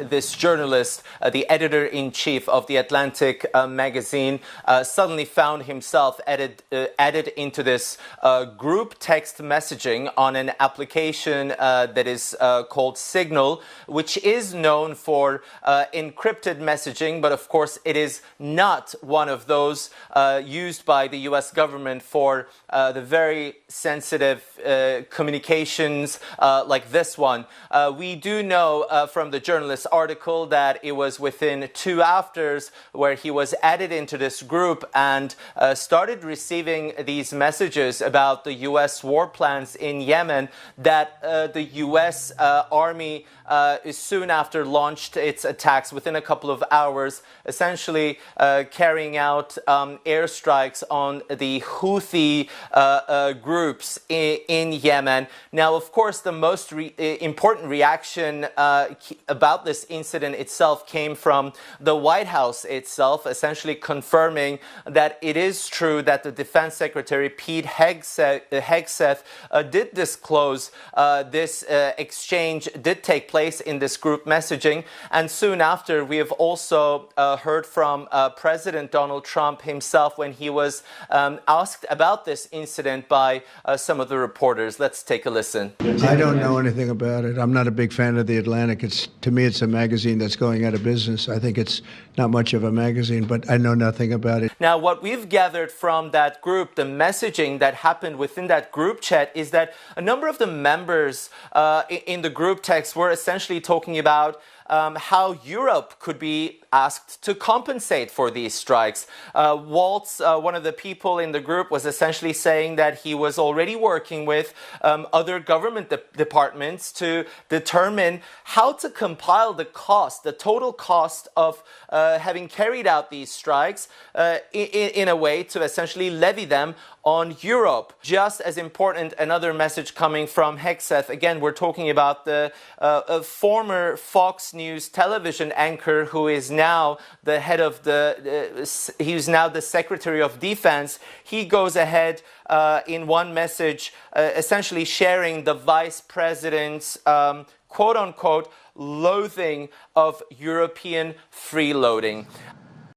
this journalist, the editor-in-chief of The Atlantic magazine, suddenly found himself added into this group text messaging on an application that is called Signal, which is known for encrypted messaging, but of course it is not one of those used by the US government for the very sensitive communications like this one. We do know from the journalist's article that it was within 2 hours where he was added into this group and started receiving these messages about the US war plans in Yemen, that the US army soon after launched its attacks within a couple of hours, essentially carrying out airstrikes on the Houthi groups in Yemen. Now, of course, the most important reaction about this incident itself came from the White House itself, essentially confirming that it is true that the Defense Secretary Pete Hegseth did disclose this exchange did take place in this group messaging. And soon after, we have also heard from President Donald Trump himself when he was asked about this incident by some of the reporters. Let's take a listen. I don't know anything about it. I'm not a big fan of The Atlantic. To me, it's a magazine that's going out of business. I think it's not much of a magazine, but I know nothing about it. Now, what we've gathered from that group, the messaging that happened within that group chat, is that a number of the members in the group text were essentially talking about how Europe could be asked to compensate for these strikes. Waltz, one of the people in the group, was essentially saying that he was already working with other government departments to determine how to compile the cost, the total cost of having carried out these strikes in a way to essentially levy them on Europe. Just as important, another message coming from Hegseth. Again, we're talking about the former Fox News television anchor who is now the head of he's now the Secretary of Defense. He goes ahead in one message essentially sharing the Vice President's quote-unquote loathing of European freeloading.